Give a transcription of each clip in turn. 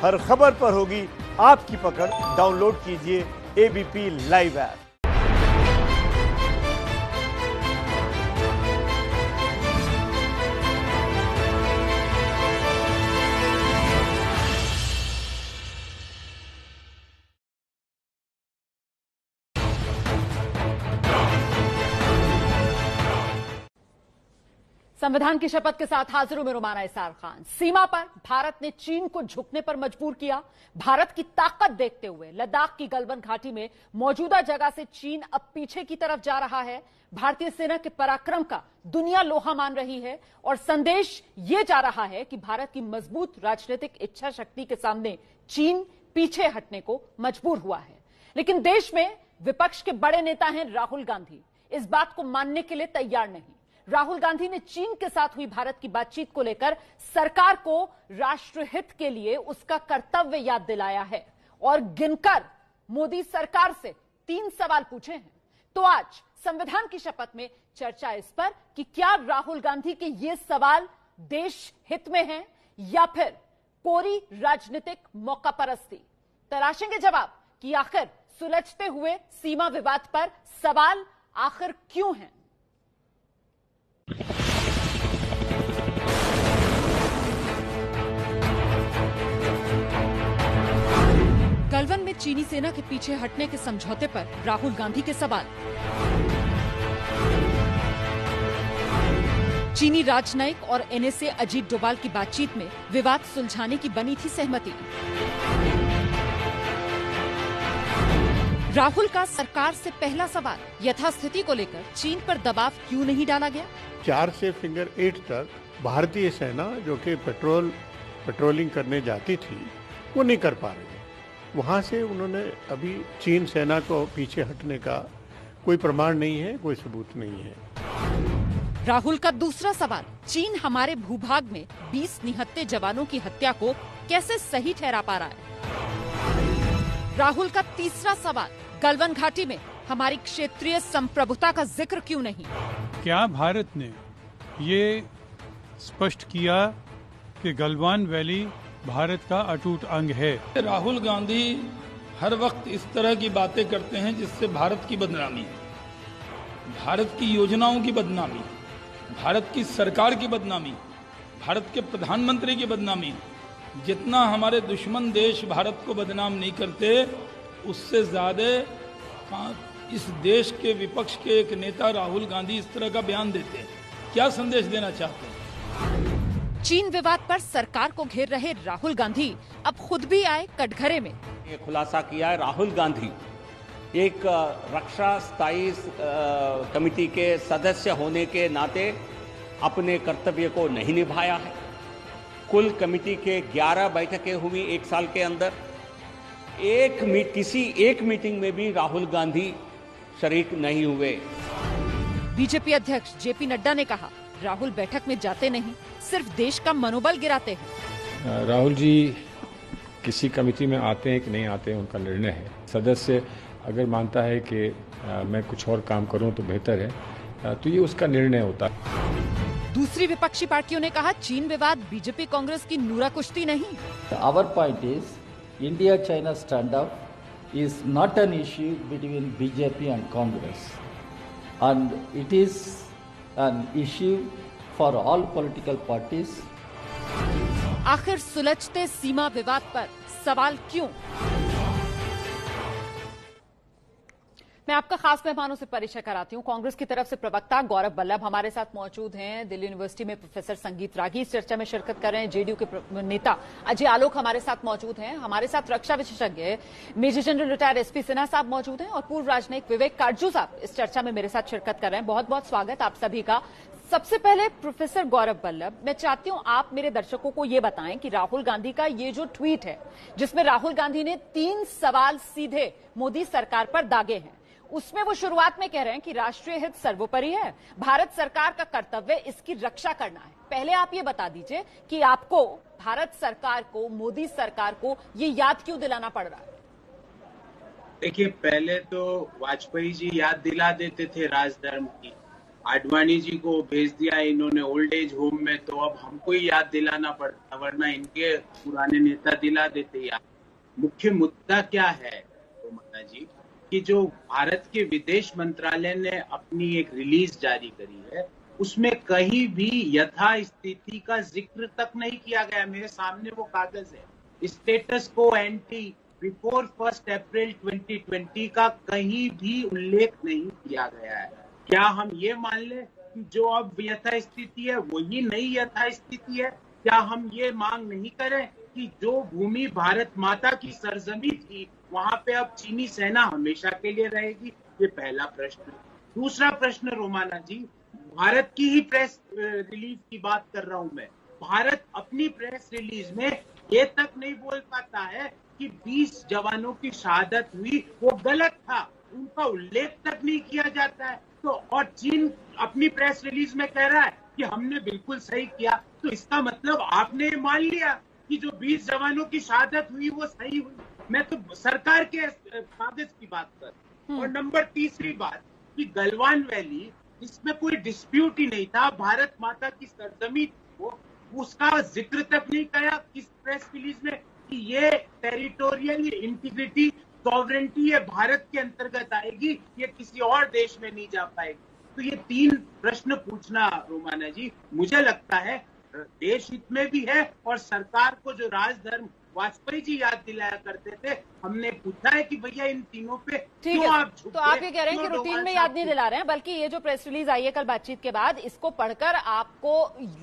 हर खबर पर होगी आपकी पकड़। डाउनलोड कीजिए एबीपी लाइव ऐप। संविधान की शपथ के साथ हाजिर हूं मैं रुमाना इसार खान। सीमा पर भारत ने चीन को झुकने पर मजबूर किया। भारत की ताकत देखते हुए लद्दाख की गलवान घाटी में मौजूदा जगह से चीन अब पीछे की तरफ जा रहा है। भारतीय सेना के पराक्रम का दुनिया लोहा मान रही है और संदेश यह जा रहा है कि भारत की मजबूत राजनीतिक इच्छा शक्ति के सामने चीन पीछे हटने को मजबूर हुआ है। लेकिन देश में विपक्ष के बड़े नेता हैं राहुल गांधी, इस बात को मानने के लिए तैयार नहीं। राहुल गांधी ने चीन के साथ हुई भारत की बातचीत को लेकर सरकार को राष्ट्रहित के लिए उसका कर्तव्य याद दिलाया है और गिनकर मोदी सरकार से 3 सवाल पूछे हैं। तो आज संविधान की शपथ में चर्चा इस पर कि क्या राहुल गांधी के ये सवाल देश हित में हैं या फिर कोरी राजनीतिक मौकापरस्ती। तलाशेंगे जवाब कि आखिर सुलझते हुए सीमा विवाद पर सवाल आखिर क्यों हैं। गलवान में चीनी सेना के पीछे हटने के समझौते पर राहुल गांधी के सवाल। चीनी राजनयिक और एनएसए अजीत डोभाल की बातचीत में विवाद सुलझाने की बनी थी सहमति। राहुल का सरकार से पहला सवाल, यथास्थिति को लेकर चीन पर दबाव क्यों नहीं डाला गया। 4 से फिगर 8 तक भारतीय सेना जो कि पेट्रोलिंग करने जाती थी वो नहीं कर पा रही। वहां से उन्होंने अभी चीन सेना को पीछे हटने का कोई प्रमाण नहीं है, कोई सबूत नहीं है। राहुल का दूसरा सवाल, चीन हमारे भूभाग में 20 निहत्थे जवानों की हत्या को कैसे सही ठहरा पा रहा है। राहुल का तीसरा सवाल, गलवान घाटी में हमारी क्षेत्रीय संप्रभुता का जिक्र क्यों नहीं। क्या भारत ने ये स्पष्ट किया कि गलवान वैली भारत का अटूट अंग है। राहुल गांधी हर वक्त इस तरह की बातें करते हैं जिससे भारत की बदनामी, भारत की योजनाओं की बदनामी, भारत की सरकार की बदनामी, भारत के प्रधानमंत्री की बदनामी। जितना हमारे दुश्मन देश भारत को बदनाम नहीं करते, उससे ज्यादा इस देश के विपक्ष के एक नेता राहुल गांधी इस तरह का बयान देते हैं। क्या संदेश देना चाहते हैं। चीन विवाद पर सरकार को घेर रहे राहुल गांधी अब खुद भी आए कटघरे में। ये खुलासा किया है राहुल गांधी एक रक्षा स्थायी कमेटी के सदस्य होने के नाते अपने कर्तव्य को नहीं निभाया है। कुल कमेटी के 11 बैठकें हुई 1 साल के अंदर। किसी एक मीटिंग में भी राहुल गांधी शरीक नहीं हुए। बीजेपी अध्यक्ष जेपी नड्डा ने कहा, राहुल बैठक में जाते नहीं, सिर्फ देश का मनोबल गिराते हैं। राहुल जी किसी कमेटी में आते हैं कि नहीं आते हैं उनका निर्णय है। सदस्य अगर मानता है कि मैं कुछ और काम करूं तो बेहतर है, तो ये उसका निर्णय होता है। दूसरी विपक्षी पार्टियों ने कहा, चीन विवाद बीजेपी कांग्रेस की नूरा कुश्ती नहीं। Our point is India-China standoff is not an issue between BJP and Congress, and it is an issue for all political parties. आखिर सुलझते सीमा विवाद पर सवाल क्यों। मैं आपका खास मेहमानों से परिचय कराती हूं। कांग्रेस की तरफ से प्रवक्ता गौरव बल्लभ हमारे साथ मौजूद हैं। दिल्ली यूनिवर्सिटी में प्रोफेसर संगीत रागी इस चर्चा में शिरकत कर रहे हैं। जेडीयू के नेता अजय आलोक हमारे साथ मौजूद हैं। हमारे साथ रक्षा विशेषज्ञ major general retired S P Sinha साहब मौजूद हैं और पूर्व राजनयिक विवेक काटजू साहब इस चर्चा में मेरे साथ शिरकत कर रहे हैं। बहुत बहुत स्वागत आप सभी का। सबसे पहले प्रोफेसर गौरव बल्लभ, मैं चाहती हूं आप मेरे दर्शकों को ये बताएं कि राहुल गांधी का ये जो ट्वीट है जिसमें राहुल गांधी ने 3 सवाल सीधे मोदी सरकार पर दागे हैं, उसमें वो शुरुआत में कह रहे हैं कि राष्ट्रीय हित सर्वोपरि है, भारत सरकार का कर्तव्य इसकी रक्षा करना है। पहले आप ये बता दीजिए कि आपको भारत सरकार को, मोदी सरकार को ये याद क्यों दिलाना पड़ रहा है। देखिए, पहले तो वाजपेयी जी याद दिला देते थे राजधर्म की, आडवाणी जी को भेज दिया इन्होंने ओल्ड एज होम में, तो अब हमको ही याद दिलाना पड़ता, वरना इनके पुराने नेता दिला देते याद। मुख्य मुद्दा क्या है रोमाना जी, कि जो भारत के विदेश मंत्रालय ने अपनी एक रिलीज जारी करी है, उसमें कहीं भी यथास्थिति का जिक्र तक नहीं किया गया। मेरे सामने वो कागज है, स्टेटस को एंटी बिफोर 1 अप्रैल 2020 का कहीं भी उल्लेख नहीं किया गया है। क्या हम ये मान लें कि जो अब यथास्थिति है वही नई यथास्थिति है? क्या हम ये मांग नहीं करें कि जो भूमि भारत माता की सरजमी थी वहां पे अब चीनी सेना हमेशा के लिए रहेगी? ये पहला प्रश्न। दूसरा प्रश्न रोमाना जी, भारत की ही प्रेस रिलीज की बात कर रहा हूं मैं। भारत अपनी प्रेस रिलीज में ये तक नहीं बोल पाता है कि 20 जवानों की शहादत हुई, वो गलत था, उनका उल्लेख तक नहीं किया जाता है। तो और चीन अपनी प्रेस रिलीज में कह रहा है कि हमने बिल्कुल सही किया, तो इसका मतलब आपने मान लिया कि जो 20 जवानों की शहादत हुई वो सही हुई। मैं तो सरकार के कागज की बात कर। और नंबर तीसरी बात कि गलवान वैली, इसमें कोई डिस्प्यूट ही नहीं था, भारत माता की सरजमी को, उसका जिक्र तक नहीं किया किस प्रेस रिलीज में कि ये टेरिटोरियल इंटीग्रिटी सॉवरेंटी है, भारत के अंतर्गत आएगी, ये किसी और देश में नहीं जा पाएगी। तो ये 3 प्रश्न पूछना रोमाना जी मुझे लगता है देश हित में भी है, और सरकार को जो राजधर्म वाजपेयी जी याद दिलाया करते थे, हमने पूछा है कि भैया इन तीनों पे क्यों आप झुक तो आप ये कह रहे हैं कि रूटीन में याद नहीं दिला रहे हैं, बल्कि ये जो प्रेस रिलीज आई है कल बातचीत के बाद, इसको पढ़कर आपको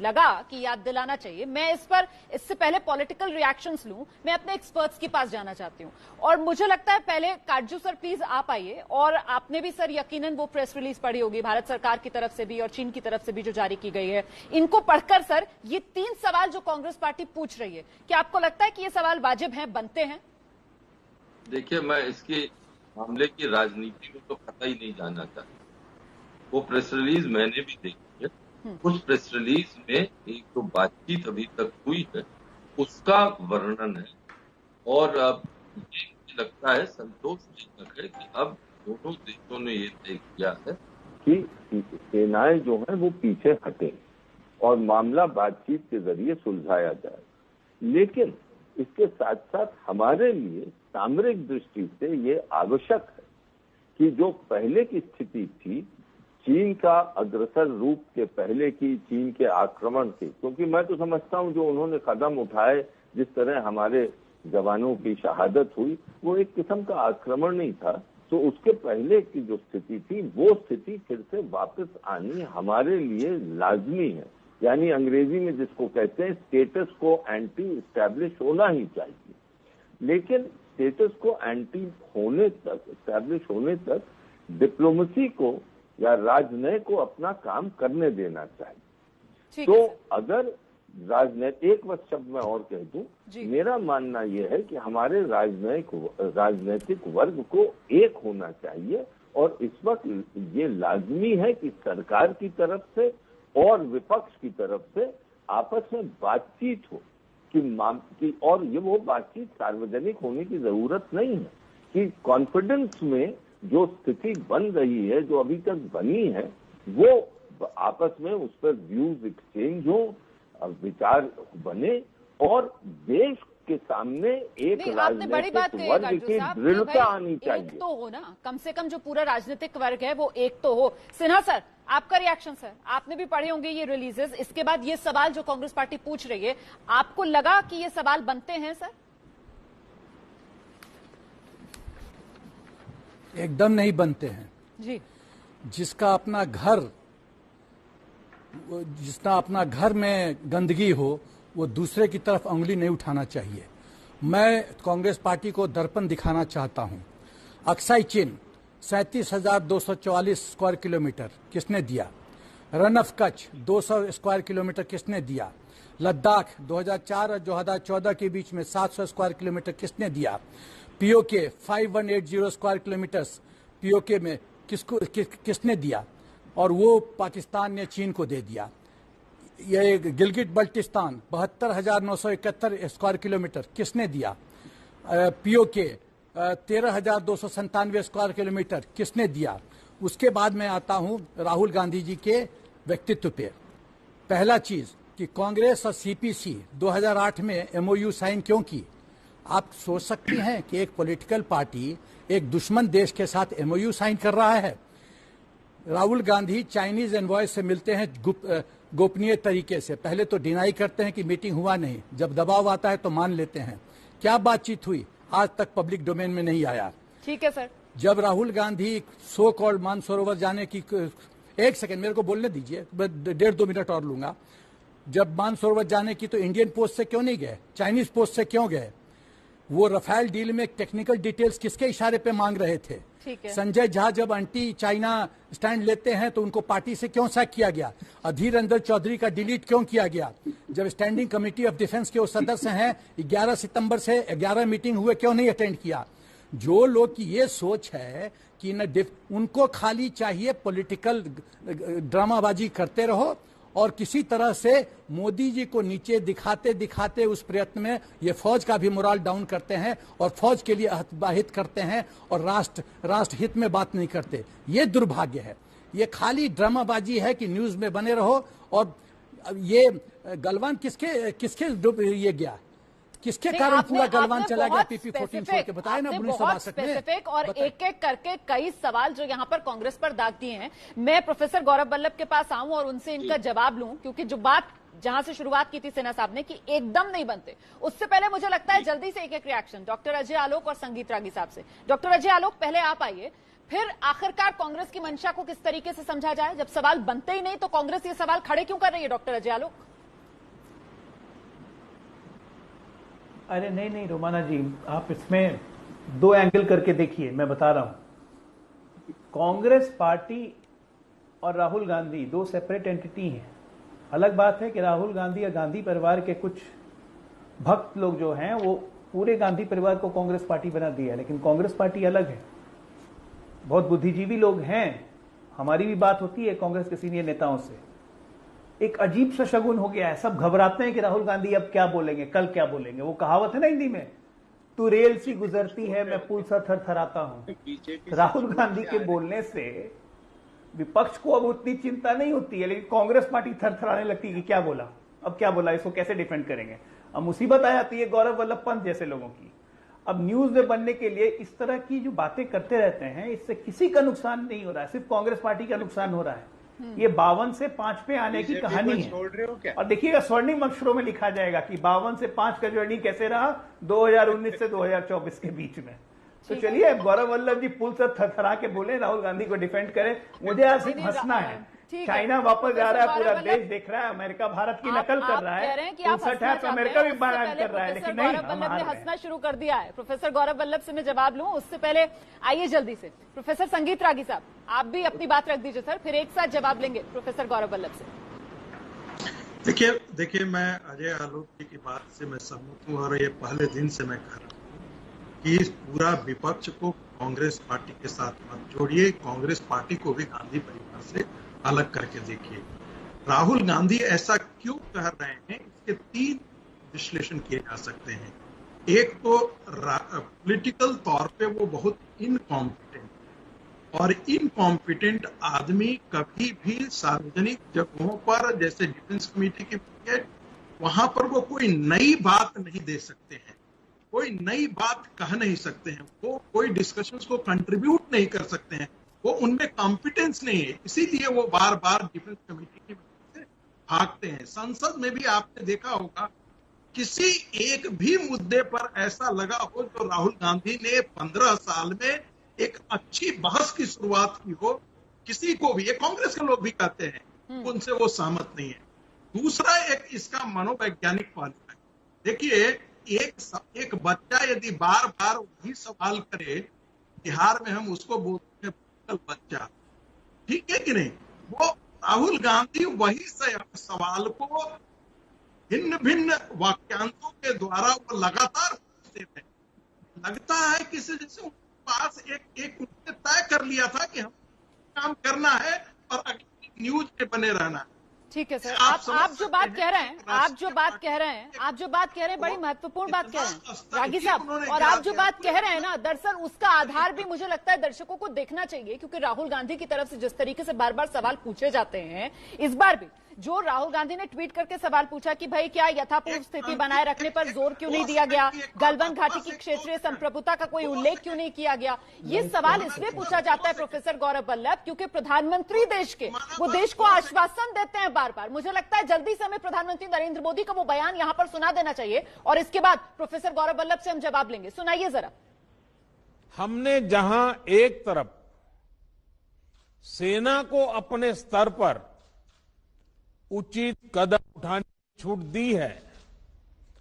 लगा कि याद दिलाना चाहिए। मैं इस पर इससे पहले पॉलिटिकल रिएक्शंस लूं, मैं अपने एक्सपर्ट्स के पास जाना चाहती हूं, और मुझे लगता है पहले काटजू सर प्लीज आप आइए, और आपने भी सर यकीनन वो प्रेस रिलीज पढ़ी होगी भारत सरकार की तरफ से भी और चीन की तरफ से भी जो जारी की गई है। इनको पढ़कर सर ये 3 सवाल जो कांग्रेस पार्टी पूछ रही है, क्या आपको लगता है कि ये सवाल वाजिब हैं, बनते हैं? देखिए, मैं इसके मामले की राजनीति में तो कतई नहीं जाना चाहता। वो प्रेस रिलीज मैंने भी देखी है। उस प्रेस रिलीज में एक जो बातचीत अभी तक हुई है उसका वर्णन है, और अब ये मुझे लगता है संतोषजनक है कि अब दोनों देशों ने ये तय किया है कि सेनाएं जो हैं वो पीछे हटें और मामला बातचीत के जरिए सुलझाया जाए। लेकिन इसके साथ साथ हमारे लिए सामरिक दृष्टि से ये आवश्यक है कि जो पहले की स्थिति थी, चीन का अग्रसर रूप के पहले की चीन के आक्रमण के, क्योंकि मैं तो समझता हूं जो उन्होंने कदम उठाए, जिस तरह हमारे जवानों की शहादत हुई, वो एक किस्म का आक्रमण नहीं था। तो उसके पहले की जो स्थिति थी वो स्थिति फिर से वापस आनी हमारे लिए लाजमी है। यानी अंग्रेजी में जिसको कहते हैं स्टेटस को एंटी इस्टेब्लिश होना ही चाहिए। लेकिन स्टेटस को एंटी होने तक, इस्टेब्लिश होने तक डिप्लोमेसी को या राजनय को अपना काम करने देना चाहिए। तो अगर राजनैतिक, एक बस शब्द मैं और कह दूं, मेरा मानना यह है कि हमारे राजनैतिक वर्ग को एक होना चाहिए, और इस वक्त ये लाजमी है कि सरकार की तरफ से और विपक्ष की तरफ से आपस में बातचीत हो कि और ये वो बातचीत सार्वजनिक होने की जरूरत नहीं है, कि कॉन्फिडेंस में जो स्थिति बन रही है, जो अभी तक बनी है, वो आपस में उस पर व्यूज एक्सचेंज हो, विचार बने, और देश के सामने एक राजनीतिक वर्ग की दृढ़ता आनी चाहिए। एक तो हो ना, कम से कम जो पूरा राजनीतिक वर्ग है वो एक तो हो। सिन्हा सर, आपका रिएक्शन सर, आपने भी पढ़े होंगे ये रिलीजेस, इसके बाद ये सवाल जो कांग्रेस पार्टी पूछ रही है, आपको लगा कि ये सवाल बनते हैं सर? एकदम नहीं बनते हैं जी। जिसका अपना घर में गंदगी हो वो दूसरे की तरफ उंगली नहीं उठाना चाहिए। मैं कांग्रेस पार्टी को दर्पण दिखाना चाहता हूं। अक्साई चीन 37,244 स्क्वायर किलोमीटर किसने दिया? Run of Kutch 200 square kilometre किसने दिया? लद्दाख 2004 और 2014 के बीच में 700 स्क्वायर किलोमीटर किसने दिया? पीओके 5180 स्क्वायर किलोमीटर्स पीओके में किसने दिया? और वो पाकिस्तान ने चीन को दे दिया। ये गिलगिट बल्टिस्तान 72,971 स्क्वायर किलोमीटर किसने दिया? पीओके 13,297 स्क्वायर किलोमीटर किसने दिया? उसके बाद मैं आता हूं राहुल गांधी जी के व्यक्तित्व पे। पहला चीज कि कांग्रेस और सीपीसी 2008 में एमओयू साइन क्यों की? आप सोच सकती हैं कि एक पॉलिटिकल पार्टी एक दुश्मन देश के साथ एमओयू साइन कर रहा है। राहुल गांधी चाइनीज एनवॉय से मिलते हैं गोपनीय तरीके से। पहले तो डिनाई करते हैं कि मीटिंग हुआ नहीं, जब दबाव आता है तो मान लेते हैं। क्या बातचीत हुई आज तक पब्लिक डोमेन में नहीं आया। ठीक है सर। जब राहुल गांधी सो कॉल्ड मानसरोवर जाने की, एक सेकंड मेरे को बोलने दीजिए, 1.5-2 मिनट और लूंगा। जब मानसरोवर जाने की तो इंडियन पोस्ट से क्यों नहीं गए, चाइनीज पोस्ट से क्यों गए? वो रफाल डील में टेक्निकल डिटेल्स किसके इशारे पे मांग रहे थे? संजय झा जब एंटी चाइना स्टैंड लेते हैं तो उनको पार्टी से क्यों सैक किया गया? अधीर रंजन चौधरी का डिलीट क्यों किया गया? जब स्टैंडिंग कमेटी ऑफ डिफेंस के वो सदस्य हैं, 11 सितंबर से 11 मीटिंग हुए, क्यों नहीं अटेंड किया? जो लोग की ये सोच है कि उनको खाली चाहिए पॉलिटिकल ड्रामाबाजी करते रहो और किसी तरह से मोदी जी को नीचे दिखाते दिखाते उस प्रयत्न में ये फौज का भी मोराल डाउन करते हैं और फौज के लिए हित करते हैं और राष्ट्र हित में बात नहीं करते। ये दुर्भाग्य है। ये खाली ड्रामाबाजी है कि न्यूज में बने रहो। और ये गलवान किसके ये गया, किसके कारण पूरा गलवान चला गया PP-14 छोड़ के? बताया ना बुरी सभासद ने। और एक एक करके कई सवाल जो यहाँ पर कांग्रेस पर दाग दिए हैं। मैं प्रोफेसर गौरव वल्लभ के पास आऊं और उनसे इनका जवाब लूं, क्योंकि जो बात जहां से शुरुआत की थी सेना साहब ने कि एकदम नहीं बनते, उससे पहले मुझे लगता है जल्दी से एक एक रिएक्शन डॉक्टर अजय आलोक और संगीत रागी साहब से। डॉक्टर अजय आलोक, पहले आप आइए, फिर आखिरकार कांग्रेस की मंशा को किस तरीके से समझा जाए? जब सवाल बनते ही नहीं तो कांग्रेस ये सवाल खड़े क्यों कर रही है? डॉक्टर अजय आलोक। अरे नहीं रोमाना जी, आप इसमें 2 एंगल करके देखिए। मैं बता रहा हूं, कांग्रेस पार्टी और राहुल गांधी 2 सेपरेट एंटिटी हैं। अलग बात है कि राहुल गांधी या गांधी परिवार के कुछ भक्त लोग जो हैं वो पूरे गांधी परिवार को कांग्रेस पार्टी बना दिया है, लेकिन कांग्रेस पार्टी अलग है। बहुत बुद्धिजीवी लोग हैं, हमारी भी बात होती है कांग्रेस के सीनियर नेताओं से। एक अजीब सा शगुन हो गया है, सब घबराते हैं कि राहुल गांधी अब क्या बोलेंगे, कल क्या बोलेंगे। वो कहावत है ना हिंदी में, तू रेल सी गुजरती है मैं पुल सा थरथराता हूं। राहुल गांधी के बोलने से विपक्ष को अब उतनी चिंता नहीं होती है, लेकिन कांग्रेस पार्टी थरथराने लगती है कि क्या बोला, अब क्या बोला, इसको कैसे डिफेंड करेंगे। अब मुसीबत आ जाती है गौरव वल्लभ पंत जैसे लोगों की। अब न्यूज में बनने के लिए इस तरह की जो बातें करते रहते हैं, इससे किसी का नुकसान नहीं हो रहा है, सिर्फ कांग्रेस पार्टी का नुकसान हो रहा है। ये 52 से 5 पे आने की कहानी है। छोड़ रहे हो क्या? और देखिएगा स्वर्णिम अक्षरों में लिखा जाएगा कि 52 से 5 का जर्नी कैसे रहा 2019 से 2024 के बीच में। तो चलिए गौरव वल्लभ जी पुल से थरथरा के बोले, राहुल गांधी को डिफेंड करें। मुझे आज सिर्फ हंसना है। चाइना वापस जा रहा है, पूरा देश देख रहा है, अमेरिका भारत की नकल कर रहा है, 59 है तो अमेरिका भी बयान कर रहा है, लेकिन नहीं, गौरव वल्लभ ने हंसना शुरू कर दिया है। प्रोफेसर गौरव वल्लभ से मैं जवाब लूं उससे पहले आइए जल्दी से प्रोफेसर संगीत रागी साहब, आप भी अपनी बात रख दीजिए सर, फिर एक साथ जवाब लेंगे प्रोफेसर गौरव वल्लभ से। देखिए मैं अजय आलोक जी की बात से मैं सहमत हूँ और ये पहले दिन से मैं कह रहा हूँ कि पूरा विपक्ष को कांग्रेस पार्टी के साथ मत जोड़िए, कांग्रेस पार्टी को भी गांधी परिवार से अलग करके देखिए। राहुल गांधी ऐसा क्यों कह रहे हैं, इसके 3 विश्लेषण किए जा सकते हैं। एक तो पॉलिटिकल तौर पे वो बहुत इनकॉम्पिटेंट, और इनकॉम्पिटेंट आदमी कभी भी सार्वजनिक जगहों पर जैसे डिफेंस कमेटी की वहां पर वो कोई नई बात नहीं दे सकते हैं, कोई नई बात कह नहीं सकते हैं, वो कोई डिस्कशंस को कंट्रीब्यूट नहीं कर सकते हैं, वो उनमें कॉम्पिटेंस नहीं है। इसीलिए वो बार बार डिफेंस कमेटी की वजह से भागते हैं। संसद में भी आपने देखा होगा किसी एक भी मुद्दे पर ऐसा लगा हो जो राहुल गांधी ने 15 साल में एक अच्छी बहस की शुरुआत की हो, किसी को भी, ये कांग्रेस के लोग भी कहते हैं, उनसे वो सहमत नहीं है। दूसरा एक इसका मनोवैज्ञानिक पहलू है। देखिए एक बच्चा यदि बार बार वही सवाल करे, बिहार में हम उसको बोलते हैं बच्चा, ठीक है कि नहीं, वो राहुल गांधी वही सवाल को भिन्न भिन्न वाक्यांशों के द्वारा वो लगातार पूछते थे। लगता है किसी जैसे उनके पास एक उन्होंने तय कर लिया था कि हम काम करना है और न्यूज में बने रहना है। ठीक है सर, आप जो बात कह रहे हैं, आप जो बात कह रहे हैं बड़ी महत्वपूर्ण बात कह रहे हैं रागी साहब। और आप जो बात कह रहे हैं ना, दरअसल उसका आधार भी मुझे लगता है दर्शकों को देखना चाहिए, क्योंकि राहुल गांधी की तरफ से जिस तरीके से बार बार सवाल पूछे जाते हैं, इस बार भी जो राहुल गांधी ने ट्वीट करके सवाल पूछा कि भाई क्या यथापूर्व स्थिति बनाए रखने पर जोर क्यों नहीं दिया गया, गलवान घाटी की क्षेत्रीय संप्रभुता का कोई उल्लेख क्यों नहीं किया गया, ये सवाल इसलिए पूछा जाता है प्रोफेसर गौरव वल्लभ क्योंकि प्रधानमंत्री देश के वो देश को आश्वासन देते हैं बार बार। मुझे लगता है जल्दी से हमें प्रधानमंत्री नरेंद्र मोदी का वो बयान यहां पर सुना देना चाहिए और इसके बाद प्रोफेसर गौरव वल्लभ से हम जवाब लेंगे। सुनाइए जरा। हमने जहां एक तरफ सेना को अपने स्तर पर उचित कदम उठाने की छूट दी है,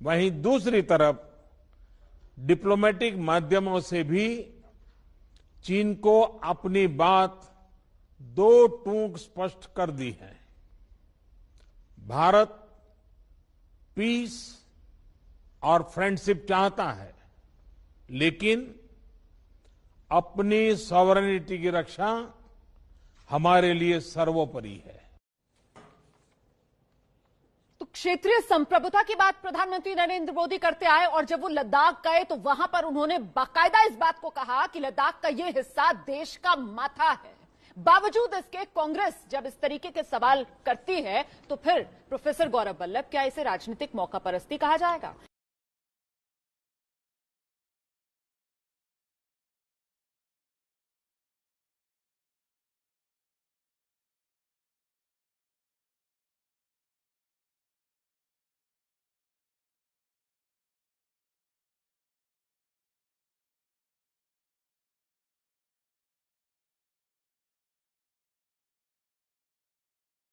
वहीं दूसरी तरफ डिप्लोमेटिक माध्यमों से भी चीन को अपनी बात दो टूक स्पष्ट कर दी है। भारत पीस और फ्रेंडशिप चाहता है, लेकिन अपनी सॉवरेनिटी की रक्षा हमारे लिए सर्वोपरि है। तो क्षेत्रीय संप्रभुता की बात प्रधानमंत्री नरेंद्र मोदी करते आए और जब वो लद्दाख गए तो वहां पर उन्होंने बाकायदा इस बात को कहा कि लद्दाख का ये हिस्सा देश का माथा है। बावजूद इसके कांग्रेस जब इस तरीके के सवाल करती है तो फिर प्रोफेसर गौरव वल्लभ, क्या इसे राजनीतिक मौकापरस्ती कहा जाएगा?